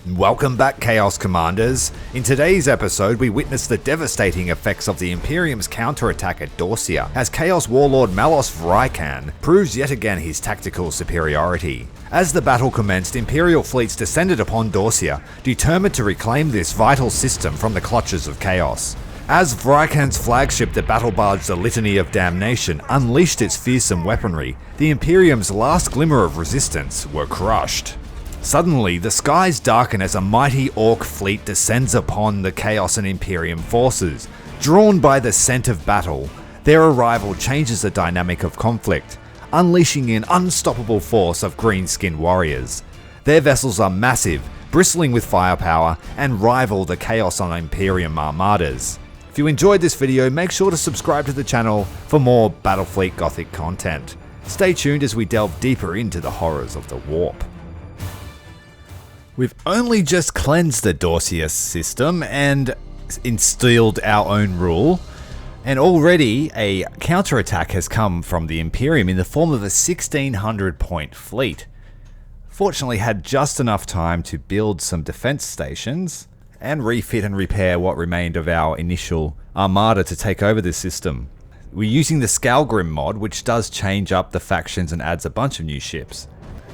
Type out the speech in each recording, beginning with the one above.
Welcome back, Chaos Commanders. In today's episode, we witness the devastating effects of the Imperium's counterattack at Dorsia, as Chaos Warlord Malos Vrykan proves yet again his tactical superiority. As the battle commenced, Imperial fleets descended upon Dorsia, determined to reclaim this vital system from the clutches of Chaos. As Vrykan's flagship, the battle barge the Litany of Damnation, unleashed its fearsome weaponry, the Imperium's last glimmer of resistance were crushed. Suddenly, the skies darken as a mighty Orc fleet descends upon the Chaos and Imperium forces. Drawn by the scent of battle, their arrival changes the dynamic of conflict, unleashing an unstoppable force of green-skinned warriors. Their vessels are massive, bristling with firepower, and rival the Chaos and Imperium armadas. If you enjoyed this video, make sure to subscribe to the channel for more Battlefleet Gothic content. Stay tuned as we delve deeper into the horrors of the warp. We've only just cleansed the Dorsia system and instilled our own rule, and already a counterattack has come from the Imperium in the form of a 1600 point fleet. Fortunately, had just enough time to build some defense stations and refit and repair what remained of our initial armada to take over this system. We're using the Skalgrim mod, which does change up the factions and adds a bunch of new ships.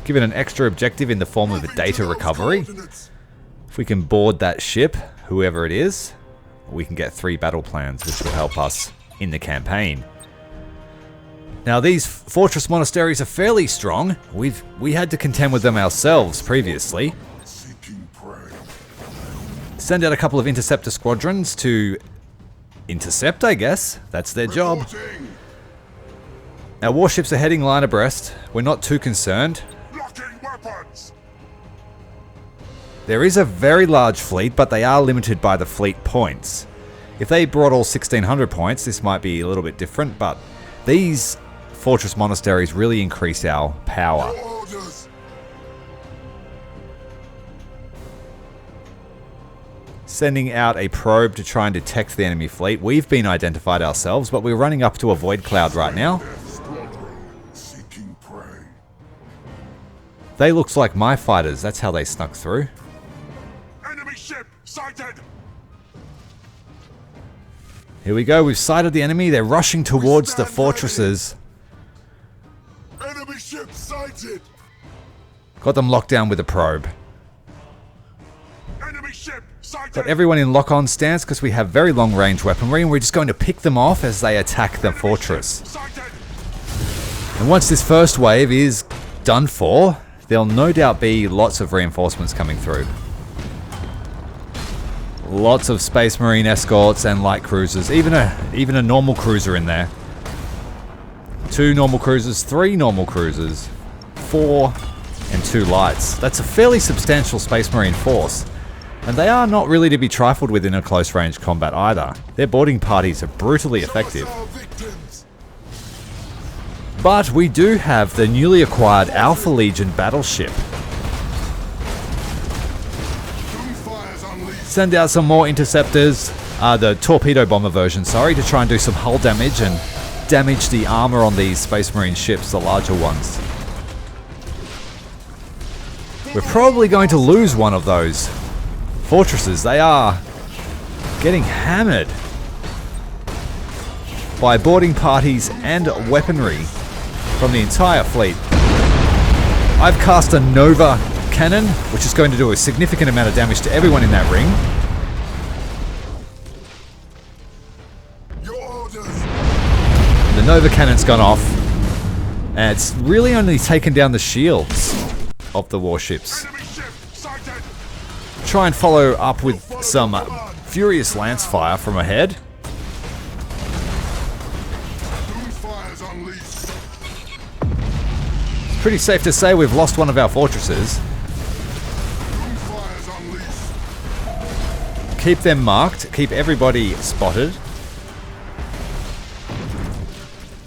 Given an extra objective in the form of a data recovery. If we can board that ship, whoever it is, we can get 3 battle plans, which will help us in the campaign. Now, these fortress monasteries are fairly strong. We had to contend with them ourselves previously. Send out a couple of interceptor squadrons to intercept, I guess. That's their job. Our warships are heading line abreast. We're not too concerned. There is a very large fleet, but they are limited by the fleet points. If they brought all 1600 points, this might be a little bit different, but these fortress monasteries really increase our power. Sending out a probe to try and detect the enemy fleet. We've been identified ourselves, but we're running up to a void cloud right now. They looked like my fighters, that's how they snuck through. Enemy ship sighted. Here we go, we've sighted the enemy, they're rushing towards the fortresses. Enemy ship sighted. Got them locked down with a probe. Enemy ship sighted. Got everyone in lock-on stance because we have very long-range weaponry and we're just going to pick them off as they attack the fortress. And once this first wave is done for, there'll no doubt be lots of reinforcements coming through. Lots of Space Marine escorts and light cruisers, even a normal cruiser in there. 2 normal cruisers, 3 normal cruisers, 4 and 2 lights. That's a fairly substantial Space Marine force, and they are not really to be trifled with in a close range combat either. Their boarding parties are brutally effective. But we do have the newly acquired Alpha Legion battleship. Send out some more interceptors, the torpedo bomber version, sorry, to try and do some hull damage and damage the armor on these Space Marine ships, the larger ones. We're probably going to lose one of those fortresses. They are getting hammered by boarding parties and weaponry from the entire fleet. I've cast a Nova cannon, which is going to do a significant amount of damage to everyone in that ring. The Nova cannon's gone off, and it's really only taken down the shields of the warships. Try and follow up with some furious lance fire from ahead. Pretty safe to say we've lost one of our fortresses. Keep them marked, keep everybody spotted.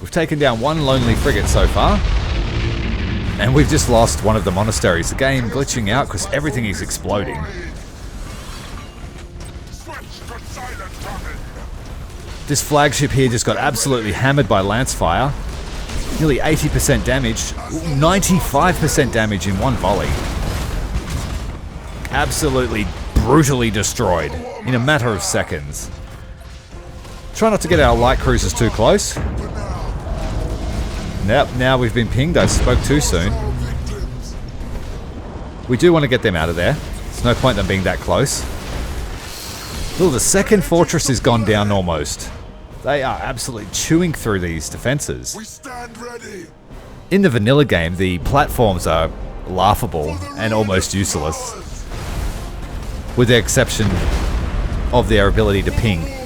We've taken down 1 lonely frigate so far. And we've just lost one of the monasteries. The game glitching out because everything is exploding. This flagship here just got absolutely hammered by lance fire. Nearly 80% damage, 95% damage in one volley. absolutely brutally destroyed in a matter of seconds. Try not to get our light cruisers too close. Now we've been pinged. I spoke too soon. We do want to get them out of there. There's no point in them being that close. Oh, the second fortress is gone down almost. They are absolutely chewing through these defenses. We stand ready. In the vanilla game, the platforms are laughable and almost useless, with the exception of their ability to ping.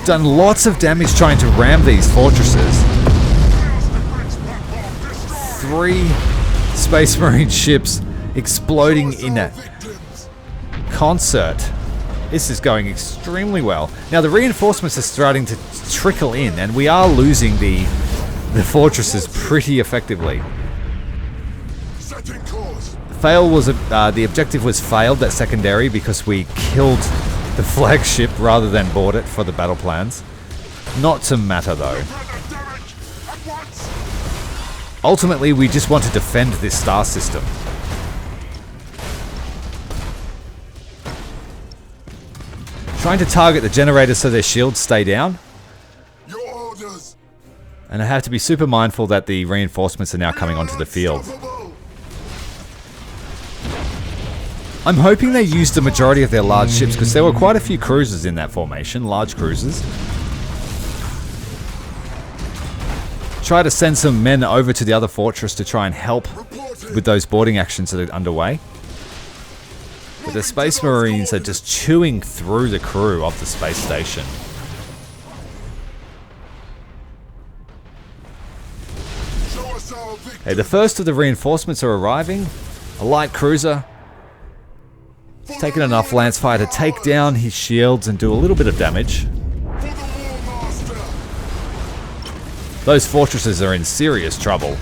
Done lots of damage trying to ram these fortresses. 3 Space Marine ships exploding in a concert. This is going extremely well. Now the reinforcements are starting to trickle in, and we are losing the fortresses pretty effectively. Fail was the objective was failed, that secondary, because we killed the flagship rather than board it for the battle plans. Not to matter though. Ultimately, we just want to defend this star system. Trying to target the generators so their shields stay down. Your orders. And I have to be super mindful that the reinforcements are now coming onto the field. I'm hoping they used the majority of their large ships, because there were quite a few cruisers in that formation, large cruisers. Try to send some men over to the other fortress to try and help with those boarding actions that are underway. But the Space Marines are just chewing through the crew of the space station. Hey, the first of the reinforcements are arriving. A light cruiser. It's taken enough lance fire to take down his shields and do a little bit of damage. Those fortresses are in serious trouble.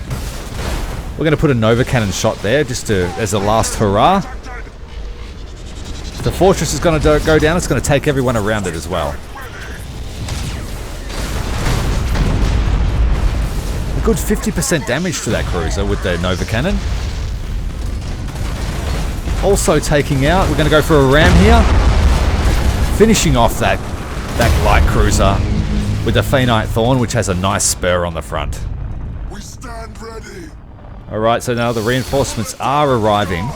We're going to put a Nova Cannon shot there just as a last hurrah. If the fortress is going to go down, it's going to take everyone around it as well. A good 50% damage to that cruiser with the Nova Cannon. Also taking out, we're going to go for a ram here. Finishing off that light cruiser with the Phaenite Thorn, which has a nice spur on the front. We stand ready. Alright, so now the reinforcements are arriving.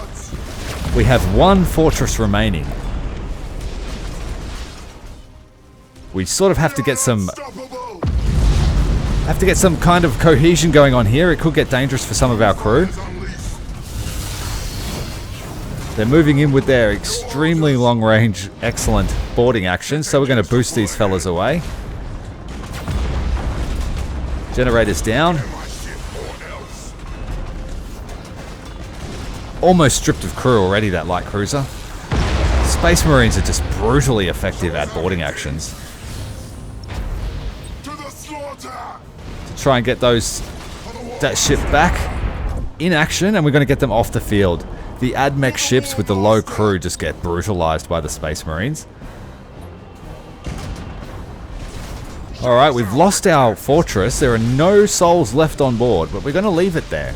We have 1 fortress remaining. We sort of have to get some kind of cohesion going on here. It could get dangerous for some of our crew. They're moving in with their extremely long range, excellent boarding actions, so we're going to boost these fellas away. Generators down. Almost stripped of crew already, that light cruiser. Space Marines are just brutally effective at boarding actions. To try and get that ship back in action, and we're going to get them off the field. The AdMech ships with the low crew just get brutalized by the Space Marines. Alright, we've lost our fortress. There are no souls left on board, but we're going to leave it there.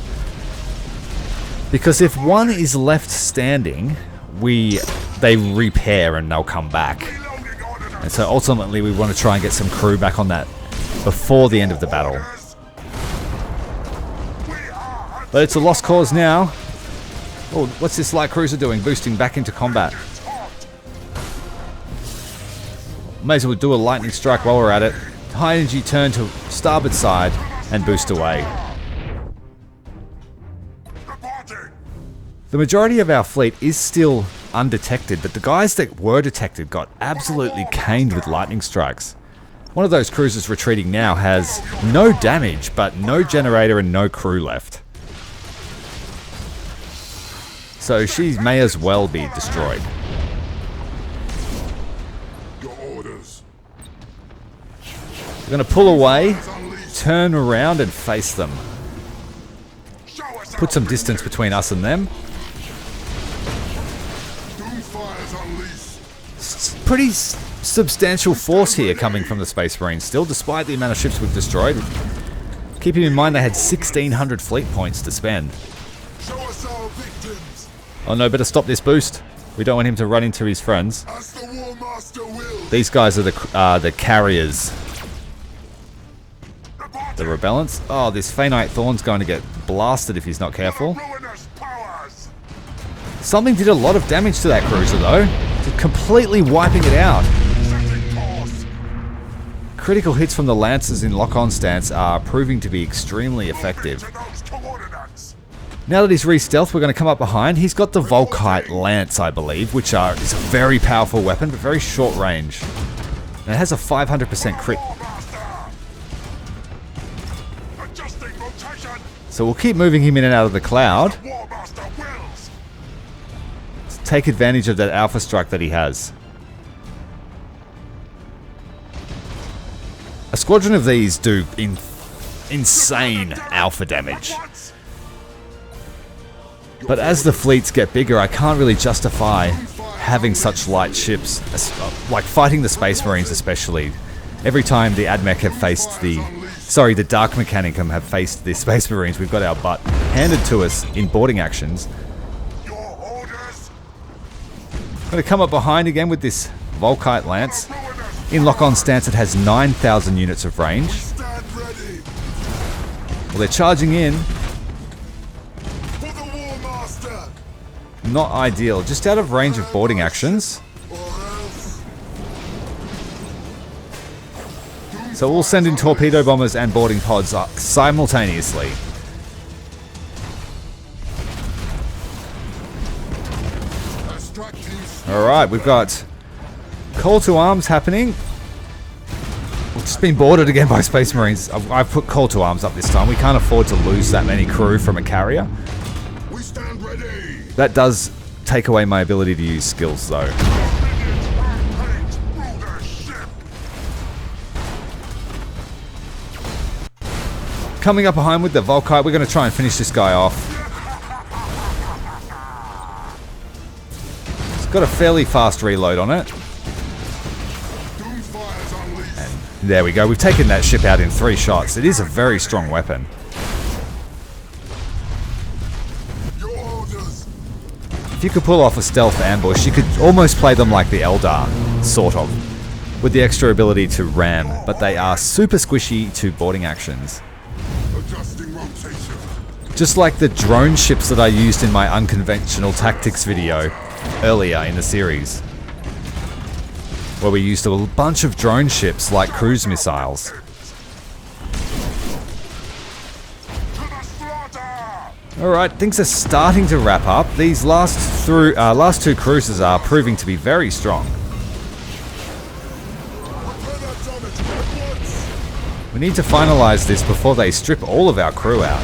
Because if one is left standing, they repair and they'll come back. And so ultimately we want to try and get some crew back on that before the end of the battle. But it's a lost cause now. Oh, what's this light cruiser doing? Boosting back into combat. May as well do a lightning strike while we're at it. High energy turn to starboard side and boost away. The majority of our fleet is still undetected, but the guys that were detected got absolutely caned with lightning strikes. One of those cruisers retreating now has no damage, but no generator and no crew left. So she may as well be destroyed. Your orders. We're going to pull away, turn around and face them. Put some distance between us and them. Pretty substantial force here coming from the Space Marines still, despite the amount of ships we've destroyed. Keeping in mind they had 1,600 fleet points to spend. Show us our victims. Oh no, better stop this boost. We don't want him to run into his friends. As the War Master wills. These guys are the carriers. The Rebalance. Oh, this Phaenite Thorn's going to get blasted if he's not careful. Ruinous powers. Something did a lot of damage to that cruiser though. Just completely wiping it out. Setting course. Critical hits from the Lancers in lock-on stance are proving to be extremely effective. To those coordinates. Now that he's re-stealthed, we're going to come up behind. He's got the Volkite Lance, I believe, which is a very powerful weapon, but very short range. And it has a 500% crit. War Master. Adjusting rotation. So we'll keep moving him in and out of the cloud. War Master wills. To take advantage of that alpha strike that he has. A squadron of these do insane alpha damage. But as the fleets get bigger, I can't really justify having such light ships, like fighting the Space Marines especially. Every time the AdMech have faced the Dark Mechanicum have faced the Space Marines, we've got our butt handed to us in boarding actions. Your orders. I'm going to come up behind again with this Volkite Lance. In lock-on stance it has 9,000 units of range. Stand ready. Well, they're charging in. For the War Master. Not ideal, just out of range of boarding actions. Or else. So we'll send in torpedo bombers and boarding pods simultaneously. Alright, we've got call to arms happening. We've just been boarded again by Space Marines. I've put call to arms up this time. We can't afford to lose that many crew from a carrier. We stand ready. That does take away my ability to use skills though. Coming up behind with the Volkite, we're going to try and finish this guy off. It's got a fairly fast reload on it. And there we go, we've taken that ship out in 3 shots. It is a very strong weapon. Your orders. If you could pull off a stealth ambush, you could almost play them like the Eldar, sort of, with the extra ability to ram, but they are super squishy to boarding actions. Adjusting rotation. Just like the drone ships that I used in my unconventional tactics video earlier in the series, where we used a bunch of drone ships like cruise missiles. To the slaughter. Alright, things are starting to wrap up. These last 2 cruisers are proving to be very strong. Repair that damage at once. We need to finalize this before they strip all of our crew out.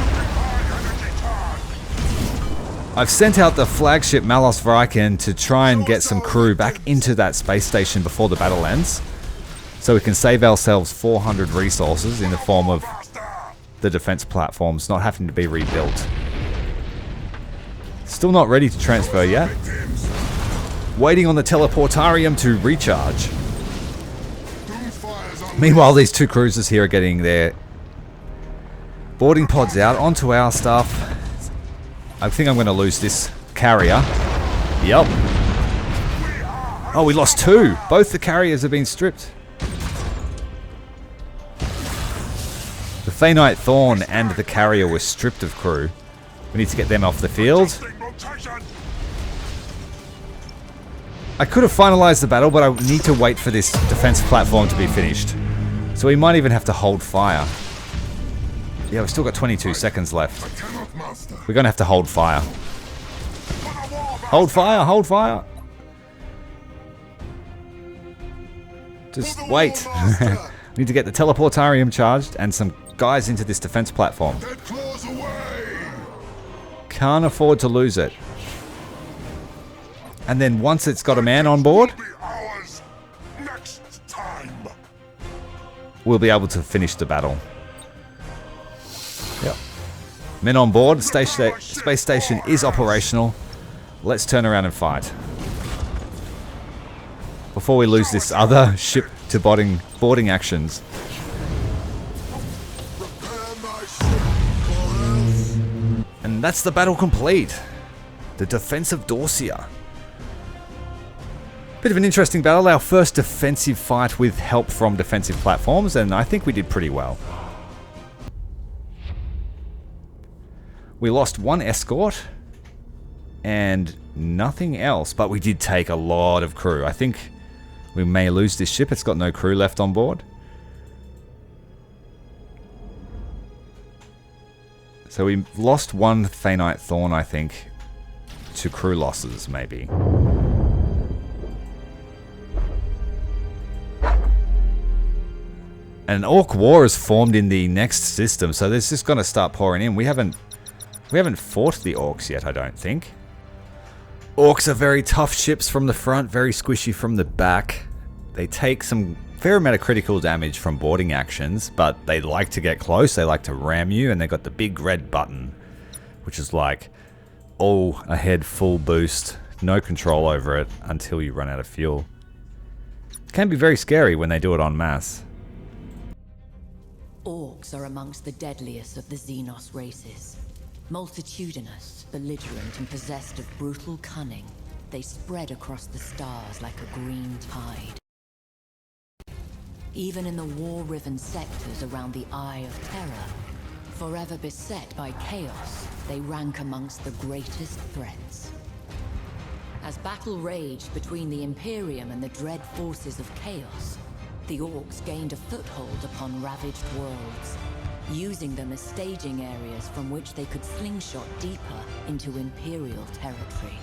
I've sent out the flagship Malos Vrykan to try and get some crew back into that space station before the battle ends, so we can save ourselves 400 resources in the form of the defense platforms not having to be rebuilt. Still not ready to transfer yet. Waiting on the teleportarium to recharge. Meanwhile, these 2 cruisers here are getting their boarding pods out onto our stuff. I think I'm going to lose this carrier. Yep. Oh, we lost 2. Both the carriers have been stripped. The Phaenite Thorn and the carrier were stripped of crew. We need to get them off the field. I could have finalized the battle, but I need to wait for this defense platform to be finished. So we might even have to hold fire. Yeah, we've still got 22 seconds left. We're going to have to hold fire. Hold fire, hold fire. Just wait. Need to get the teleportarium charged and some guys into this defense platform. Can't afford to lose it. And then once it's got a man on board, we'll be able to finish the battle. Yep. Men on board, space station is operational. Let's turn around and fight. Before we lose this other ship to boarding actions. And that's the battle complete. The defense of Dorsia. Bit of an interesting battle, our first defensive fight with help from defensive platforms, and I think we did pretty well. We lost one escort and nothing else, but we did take a lot of crew. I think we may lose this ship, it's got no crew left on board. So we lost one Thainite Thorn, I think, to crew losses, maybe. And an Orc War is formed in the next system, so this is going to start pouring in. We haven't fought the Orcs yet, I don't think. Orcs are very tough ships from the front, very squishy from the back. They take some fair amount of critical damage from boarding actions, but they like to get close, they like to ram you, and they've got the big red button, which is like all ahead, full boost, no control over it until you run out of fuel. It can be very scary when they do it en masse. Orcs are amongst the deadliest of the Xenos races. Multitudinous, belligerent, and possessed of brutal cunning, they spread across the stars like a green tide. Even in the war-riven sectors around the Eye of Terror, forever beset by chaos, they rank amongst the greatest threats. As battle raged between the Imperium and the dread forces of chaos, the Orcs gained a foothold upon ravaged worlds, using them as staging areas from which they could slingshot deeper into Imperial territory.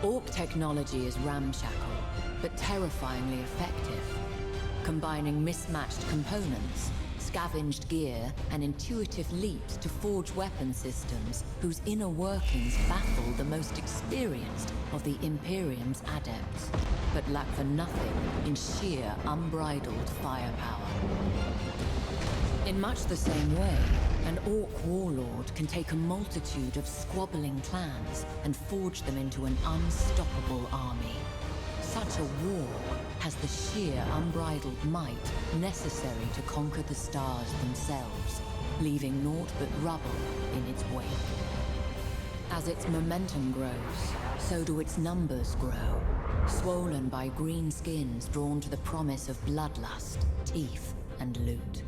Orc technology is ramshackle, but terrifyingly effective, combining mismatched components, scavenged gear, and intuitive leaps to forge weapon systems whose inner workings baffle the most experienced of the Imperium's adepts, but lack for nothing in sheer unbridled firepower. In much the same way, an Orc warlord can take a multitude of squabbling clans and forge them into an unstoppable army. Such a war has the sheer unbridled might necessary to conquer the stars themselves, leaving naught but rubble in its wake. As its momentum grows, so do its numbers grow, swollen by green skins drawn to the promise of bloodlust, teeth, and loot.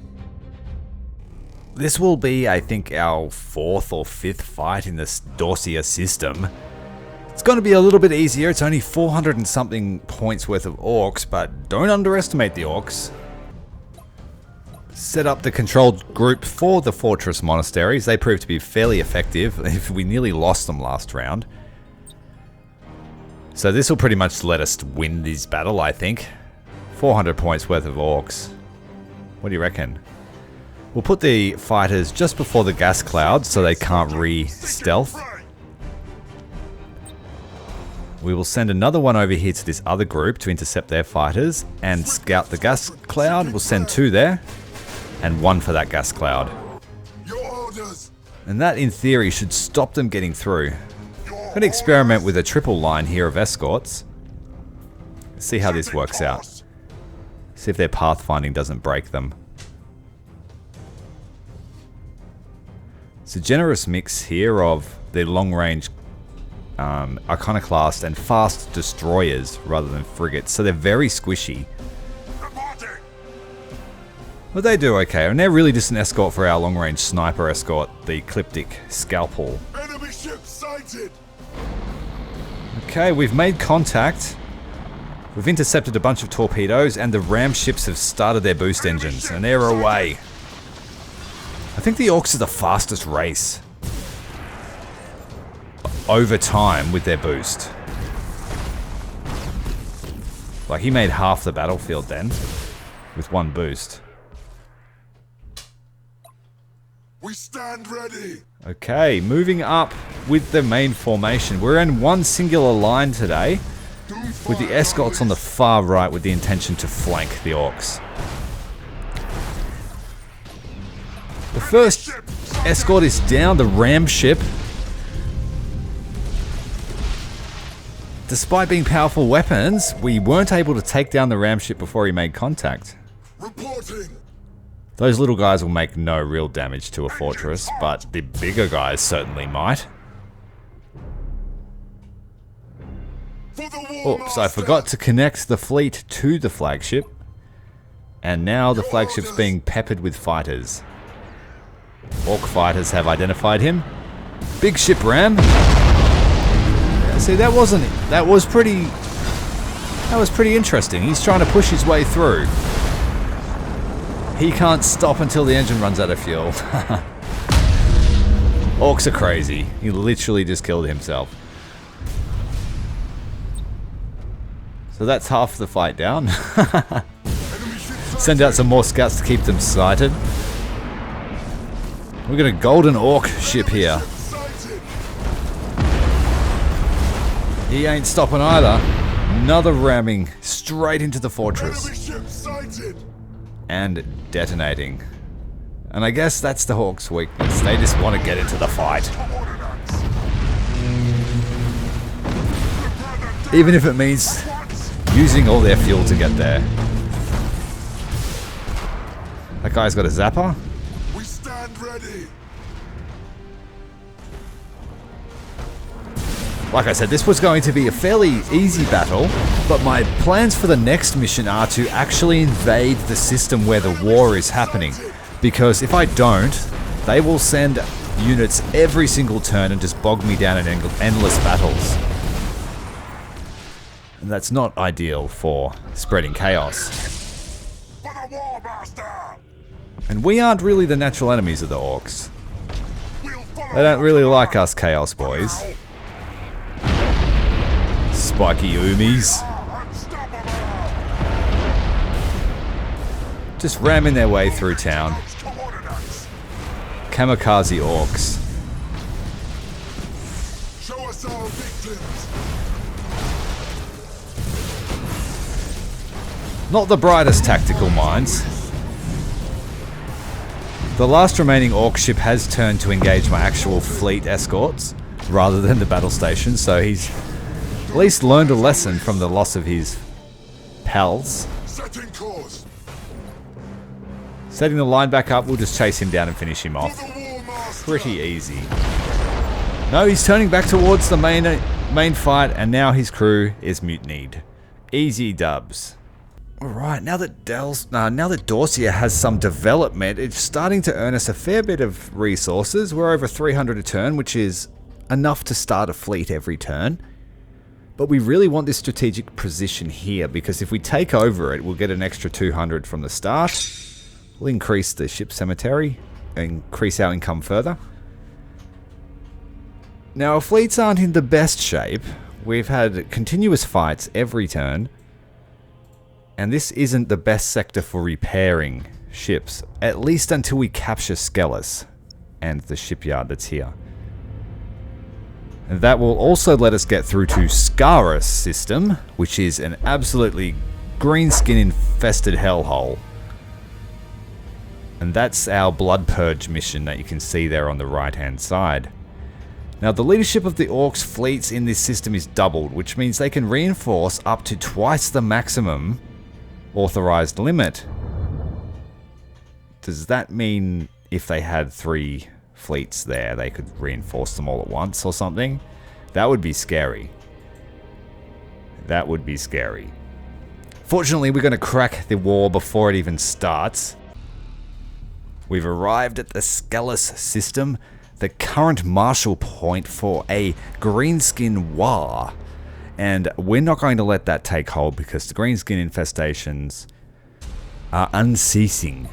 This will be, I think, our 4th or 5th fight in this Dorsia system. It's going to be a little bit easier. It's only 400 and something points worth of Orcs, but don't underestimate the Orcs. Set up the controlled group for the fortress monasteries. They proved to be fairly effective. We nearly lost them last round. So this will pretty much let us win this battle, I think. 400 points worth of Orcs. What do you reckon? We'll put the fighters just before the gas cloud so they can't re-stealth. We will send another one over here to this other group to intercept their fighters and scout the gas cloud. We'll send 2 there and 1 for that gas cloud. And that, in theory, should stop them getting through. I'm going to experiment with a triple line here of escorts. See how this works out. See if their pathfinding doesn't break them. It's a generous mix here of the long-range iconoclast and fast destroyers rather than frigates, so they're very squishy. But they do okay, and they're really just an escort for our long-range sniper escort, the Ecliptic Scalpel. Enemy ship sighted. Okay, we've made contact. We've intercepted a bunch of torpedoes, and the ram ships have started their boost engines, and they're away. I think the Orcs are the fastest race over time with their boost. Like, he made half the battlefield then with 1 boost. We stand ready. Okay, moving up with the main formation. We're in one singular line today, with the escorts on the far right with the intention to flank the Orcs. The first escort is down, the ram ship. Despite being powerful weapons, we weren't able to take down the ram ship before he made contact. Reporting. Those little guys will make no real damage to a fortress, but the bigger guys certainly might. Oops, I forgot to connect the fleet to the flagship. And now the flagship's being peppered with fighters. Orc fighters have identified him. Big ship ram. Yeah, see, that was pretty interesting. He's trying to push his way through. He can't stop until the engine runs out of fuel. Orcs are crazy. He literally just killed himself. So that's half the fight down. Send out some more scouts to keep them sighted. We've got a golden orc ship here. He ain't stopping either. Another ramming straight into the fortress. And detonating. And I guess that's the Hawks' weakness. They just want to get into the fight. Even if it means using all their fuel to get there. That guy's got a zapper. We stand ready. Like I said, this was going to be a fairly easy battle, but my plans for the next mission are to actually invade the system where the war is happening. Because if I don't, they will send units every single turn and just bog me down in endless battles. And that's not ideal for spreading chaos. For the War Master. And we aren't really the natural enemies of the Orcs. They don't really like us Chaos boys. Spiky Umis. Just ramming their way through town. Kamikaze Orcs. Show us our victims. Not the brightest tactical minds. The last remaining Orc ship has turned to engage my actual fleet escorts rather than the battle station, so he's at least learned a lesson from the loss of his pals. Setting course. Setting the line back up, we'll just chase him down and finish him off. For the War Master. Pretty easy. No, he's turning back towards the main fight, and now his crew is mutinied. Easy dubs. Alright, now that Dorsia has some development, it's starting to earn us a fair bit of resources. We're over 300 a turn, which is enough to start a fleet every turn. But we really want this strategic position here, because if we take over it, we'll get an extra 200 from the start. We'll increase the ship cemetery, increase our income further. Now, our fleets aren't in the best shape. We've had continuous fights every turn. And this isn't the best sector for repairing ships, at least until we capture Skellis and the shipyard that's here. And that will also let us get through to Skarus system, which is an absolutely greenskin infested hellhole. And that's our Blood Purge mission that you can see there on the right hand side. Now, the leadership of the Orcs fleets in this system is doubled, which means they can reinforce up to twice the maximum authorized limit. Does that mean if they had 3 fleets there, they could reinforce them all at once or something? That would be scary. That would be scary. Fortunately, we're going to crack the war before it even starts. We've arrived at the Skellis system, the current marshal point for a greenskin war. And we're not going to let that take hold because the greenskin infestations are unceasing.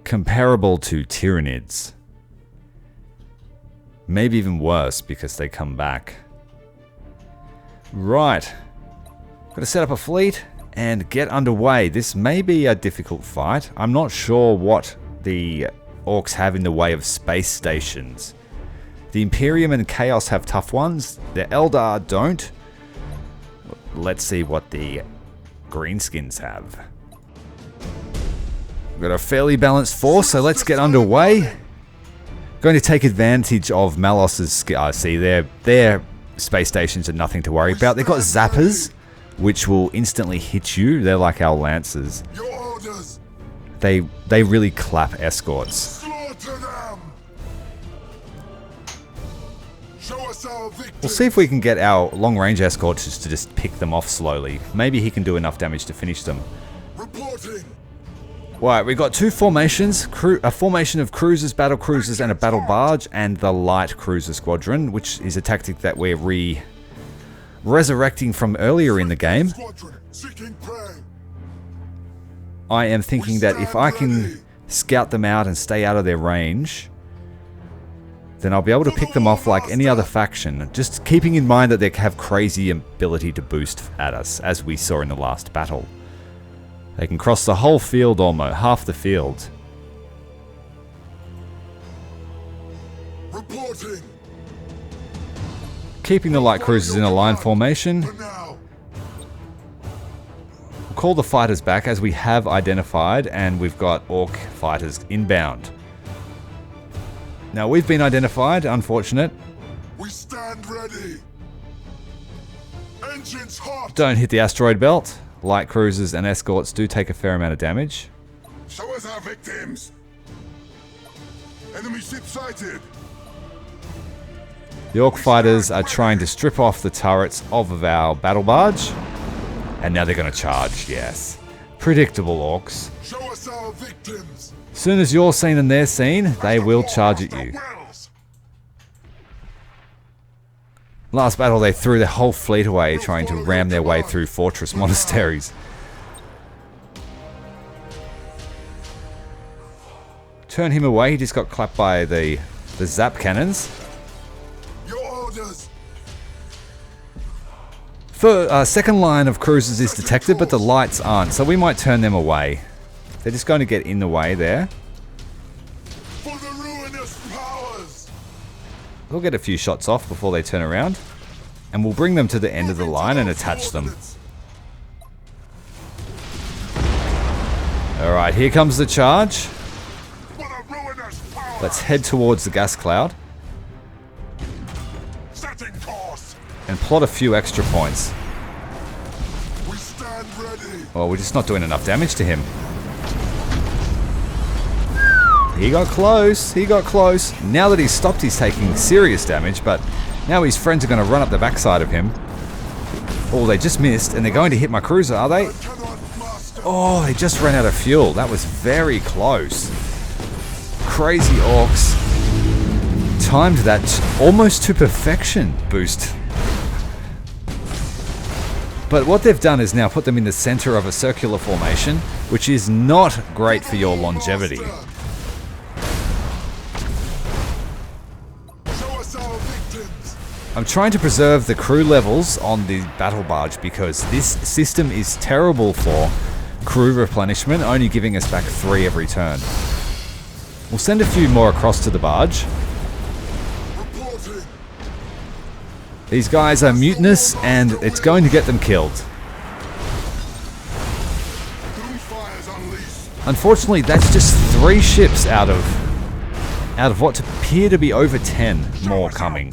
Comparable to Tyranids. Maybe even worse because they come back. Right. Got to set up a fleet and get underway. This may be a difficult fight. I'm not sure what the Orcs have in the way of space stations. The Imperium and Chaos have tough ones. The Eldar don't. Let's see what the Greenskins have. We've got a fairly balanced force, so let's get underway. Going to take advantage of Malos's skill. See, their space stations are nothing to worry about. They've got zappers, which will instantly hit you. They're like our lancers. Your orders. They really clap escorts. Slaughter them! Show us our victory! We'll see if we can get our long-range escorts to just pick them off slowly. Maybe he can do enough damage to finish them. Reporting! Right, we've got two formations. A formation of cruisers, battle cruisers, and a battle barge, and the light cruiser squadron, which is a tactic that we're resurrecting from earlier in the game. Squadron, seeking prey. I am thinking that if I can scout them out and stay out of their range, then I'll be able to pick them off like any other faction, just keeping in mind that they have crazy ability to boost at us, as we saw in the last battle. They can cross the whole field almost, half the field. Reporting. Keeping the light cruisers in a line formation. For now. We'll call the fighters back as we have identified, and we've got Orc fighters inbound. Now we've been identified, unfortunate. We stand ready. Engines hot. Don't hit the asteroid belt. Light cruisers and escorts do take a fair amount of damage. Show us our victims. Enemy ship sighted. The Orc fighters are trying to strip off the turrets of our battle barge. And now they're going to charge, yes. Predictable, Orcs. Show us our victims. As soon as you're seen and they're seen, they will charge at you. Last battle they threw their whole fleet away trying to ram their way through fortress monasteries. Turn him away, he just got clapped by the zap cannons. Your orders. Second line of cruisers is detected, but the lights aren't, so we might turn them away. They're just going to get in the way there. For the ruinous powers. We'll get a few shots off before they turn around. And we'll bring them to the end of the line and attach them. Alright, here comes the charge. For the ruinous powers. Let's head towards the gas cloud. Setting course. And plot a few extra points. We stand ready. Well, we're just not doing enough damage to him. He got close, he got close. Now that he's stopped, he's taking serious damage, but now his friends are going to run up the backside of him. Oh, they just missed, and they're going to hit my cruiser, are they? Oh, they just ran out of fuel. That was very close. Crazy Orcs. Timed that almost to perfection boost. But what they've done is now put them in the center of a circular formation, which is not great for your longevity. I'm trying to preserve the crew levels on the battle barge because this system is terrible for crew replenishment, only giving us back 3 every turn. We'll send a few more across to the barge. These guys are mutinous and it's going to get them killed. Unfortunately, that's just 3 ships out of what appear to be over 10 more coming.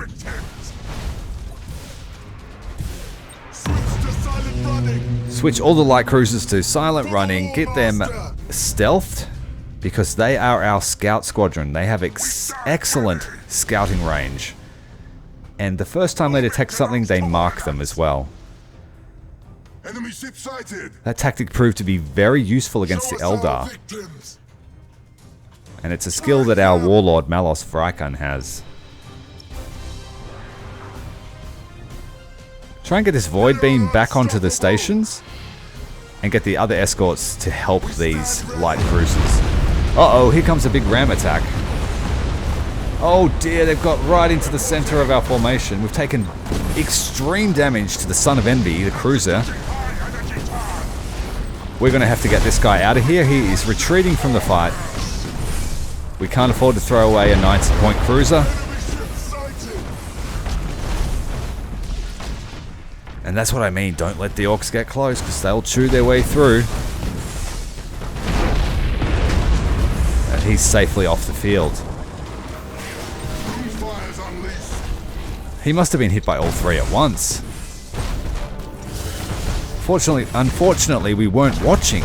Switch all the light cruisers to silent running, get them stealthed, because they are our scout squadron. They have excellent scouting range. And the first time they detect something, they mark them as well. Enemy ship sighted. That tactic proved to be very useful against the Eldar. And it's a skill that our Warlord Malos Vrykan has. Try and get this void beam back onto the stations and get the other escorts to help these light cruisers. Uh-oh, here comes a big ram attack. Oh dear, they've got right into the center of our formation. We've taken extreme damage to the Son of Envy, the cruiser. We're going to have to get this guy out of here. He is retreating from the fight. We can't afford to throw away a 90-point cruiser. And that's what I mean, don't let the Orcs get close, because they'll chew their way through. And he's safely off the field. He must have been hit by all 3 at once. Unfortunately, we weren't watching.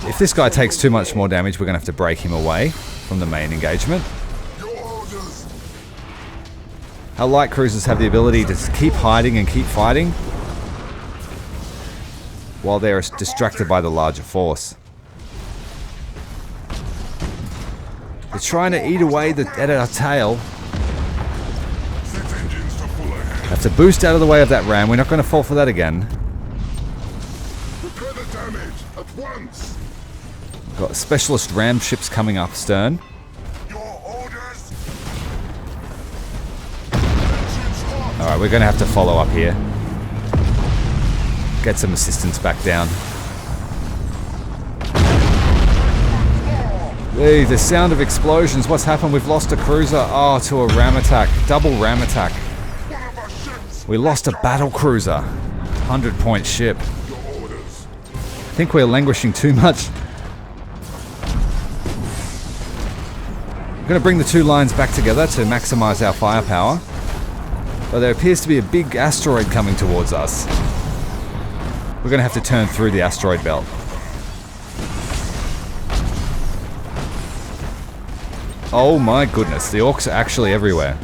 If this guy takes too much more damage, we're going to have to break him away from the main engagement. Our light cruisers have the ability to keep hiding and keep fighting while they're distracted by the larger force. They're trying to eat away at our tail. Have to boost out of the way of that ram. We're not going to fall for that again. Repair the damage at once. Got specialist ram ships coming up stern. Your orders. Alright, we're going to have to follow up here. Get some assistance back down. Hey, the sound of explosions. What's happened? We've lost a cruiser. Oh, to a ram attack. Double ram attack. We lost a battle cruiser. 100-point ship. I think we're languishing too much. I'm going to bring the two lines back together to maximize our firepower. But there appears to be a big asteroid coming towards us. We're going to have to turn through the asteroid belt. Oh my goodness, the orcs are actually everywhere.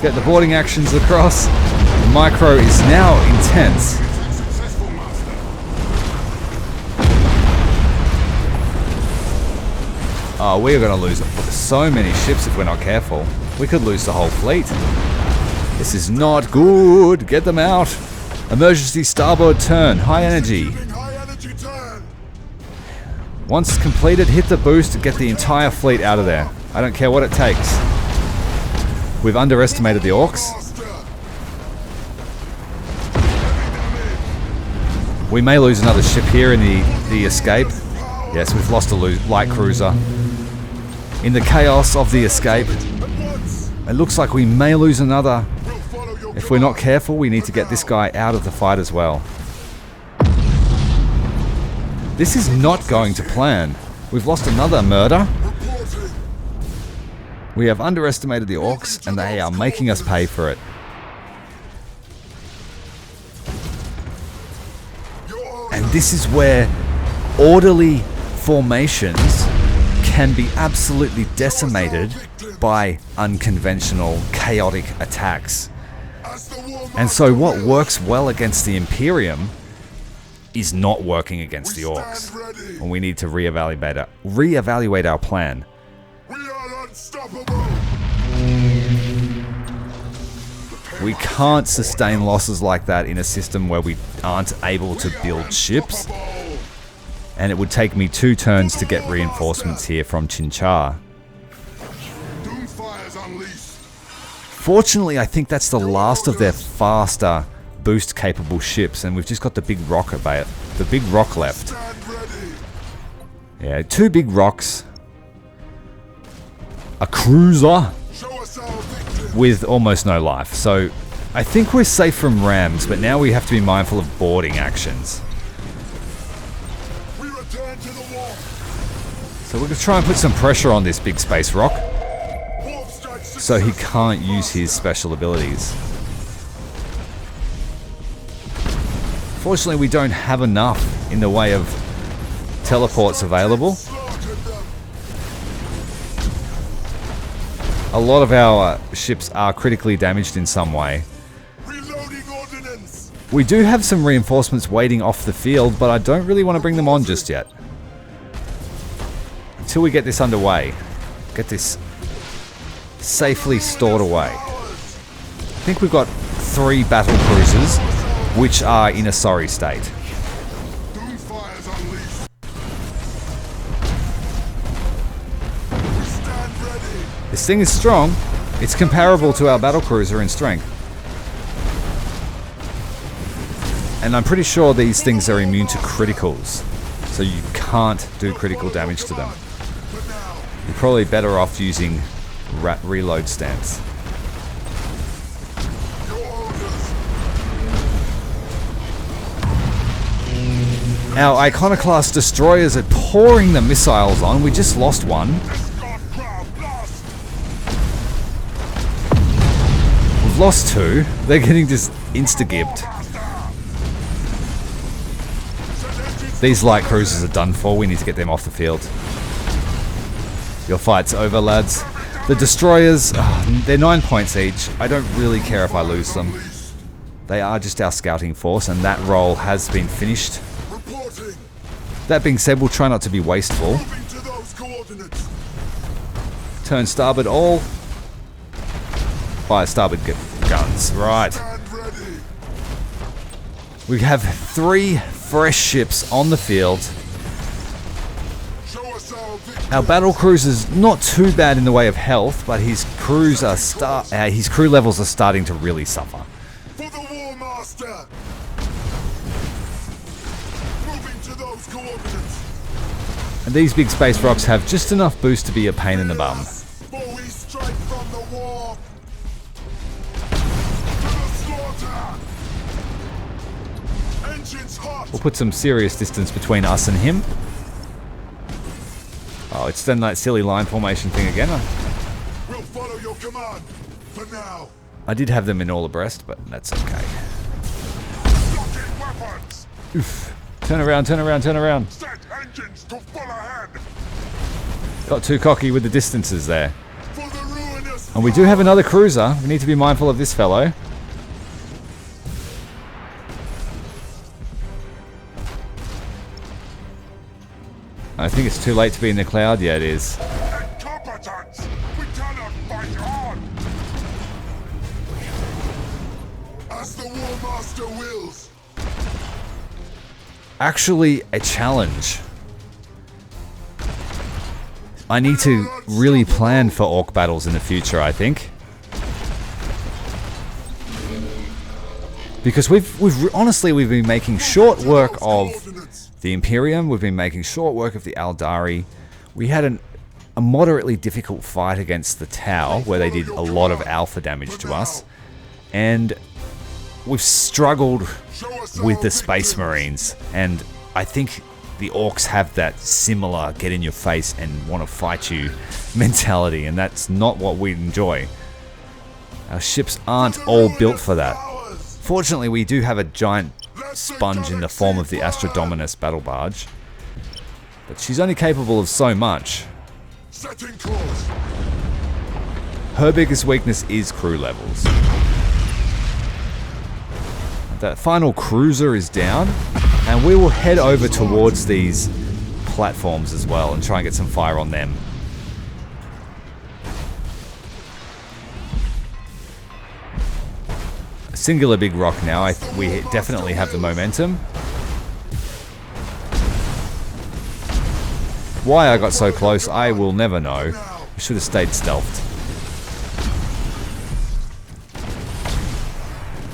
Get the boarding actions across. The micro is now intense. Oh, we are going to lose so many ships if we're not careful. We could lose the whole fleet. This is not good. Get them out. Emergency starboard turn. High energy. Once completed, hit the boost and get the entire fleet out of there. I don't care what it takes. We've underestimated the orcs. We may lose another ship here in the escape. Yes, we've lost a light cruiser. In the chaos of the escape, it looks like we may lose another. If we're not careful, we need to get this guy out of the fight as well. This is not going to plan. We've lost another murder. We have underestimated the orcs, and they are making us pay for it. And this is where orderly formations can be absolutely decimated by unconventional, chaotic attacks. And so what works well against the Imperium is not working against the orcs. And we need to reevaluate our plan. We are unstoppable. We can't sustain losses like that in a system where we aren't able to build ships. And it would take me 2 turns to get reinforcements here from Cmdr. Fortunately, I think that's the last of their faster boost-capable ships, and we've just got the big rock left. Yeah, 2 big rocks, a cruiser with almost no life. So I think we're safe from rams, but now we have to be mindful of boarding actions. So we're going to try and put some pressure on this big space rock so he can't use his special abilities. Fortunately, we don't have enough in the way of teleports available. A lot of our ships are critically damaged in some way. We do have some reinforcements waiting off the field, but I don't really want to bring them on just yet. Until we get this underway. Get this safely stored away. I think we've got 3 battle cruisers, which are in a sorry state. This thing is strong. It's comparable to our battle cruiser in strength. And I'm pretty sure these things are immune to criticals. So you can't do critical damage to them. You're probably better off using reload stance. Our Iconoclast destroyers are pouring the missiles on. We just lost one. We've lost 2. They're getting just insta-gibbed. These light cruisers are done for. We need to get them off the field. Your fight's over, lads. The destroyers, they're 9 points each. I don't really care if I lose them. They are just our scouting force, and that role has been finished. That being said, we'll try not to be wasteful. Turn starboard all. Fire starboard guns. Right. We have 3 fresh ships on the field. Our battle cruiser's not too bad in the way of health, but his crew levels are starting to really suffer. For the War Master! Moving to those coordinates. And these big space rocks have just enough boost to be a pain in the bum. For we strike from the war. To the slaughter! Engines hot! We'll put some serious distance between us and him. Oh, it's done that silly line formation thing again. We'll follow your command for now. I did have them in all abreast, but that's okay. Locking weapons. Oof. Turn around, turn around, turn around. Set engines to full ahead. Got too cocky with the distances there. For the ruinous. And we do have another cruiser. We need to be mindful of this fellow. I think it's too late to be in the cloud. Yeah, it is. Incompetence. We cannot fight on. As the War Master wills. Actually, a challenge. I need to really plan for orc battles in the future, I think. Because we've honestly been making short work of the Imperium, we've been making short work of the Aldari. We had a moderately difficult fight against the Tau, where they did a lot of alpha damage to us. And we've struggled with the Space Marines. And I think the Orcs have that similar get in your face and want to fight you mentality. And that's not what we enjoy. Our ships aren't all built for that. Fortunately, we do have a giant sponge in the form of the Astra Dominus battle barge, but she's only capable of so much. Setting course. Her biggest weakness is crew levels. That final cruiser is down, and we will head over towards these platforms as well and try and get some fire on them. Singular big rock now. We definitely have the momentum. Why I got so close, I will never know. I should have stayed stealthed.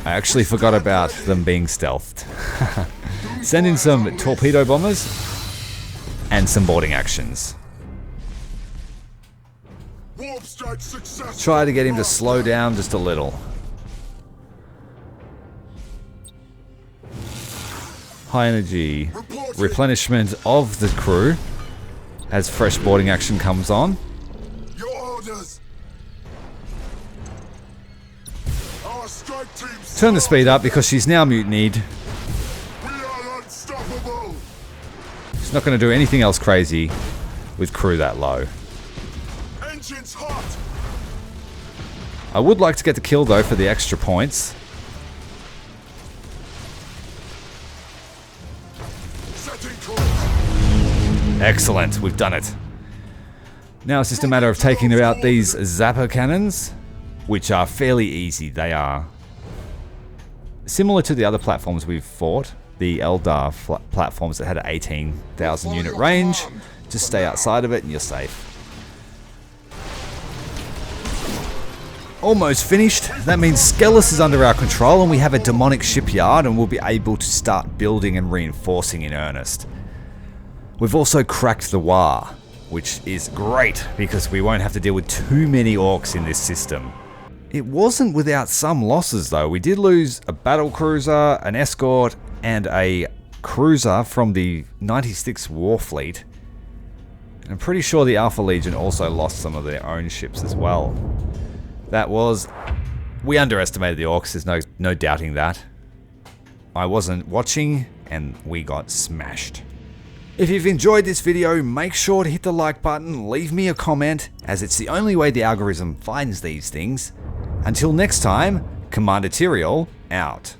I actually forgot about them being stealthed. Send in some torpedo bombers and some boarding actions. Warp strike successful. Try to get him to slow down just a little. High energy replenishment of the crew as fresh boarding action comes on. Your orders. Our strike teams. Turn the speed up because she's now mutinied. We are unstoppable. She's not going to do anything else crazy with crew that low. Engines hot. I would like to get the kill though for the extra points. Excellent, we've done it. Now it's just a matter of taking out these zapper cannons, which are fairly easy. They are similar to the other platforms we've fought, the Eldar platforms that had an 18,000 unit range. Just stay outside of it and you're safe. Almost finished. That means Skelos is under our control and we have a demonic shipyard and we'll be able to start building and reinforcing in earnest. We've also cracked the War, which is great because we won't have to deal with too many orcs in this system. It wasn't without some losses though. We did lose a battle cruiser, an escort, and a cruiser from the 96 Warfleet. And I'm pretty sure the Alpha Legion also lost some of their own ships as well. We underestimated the orcs, there's no doubting that. I wasn't watching and we got smashed. If you've enjoyed this video, make sure to hit the like button, leave me a comment, as it's the only way the algorithm finds these things. Until next time, Commander Tyrael, out.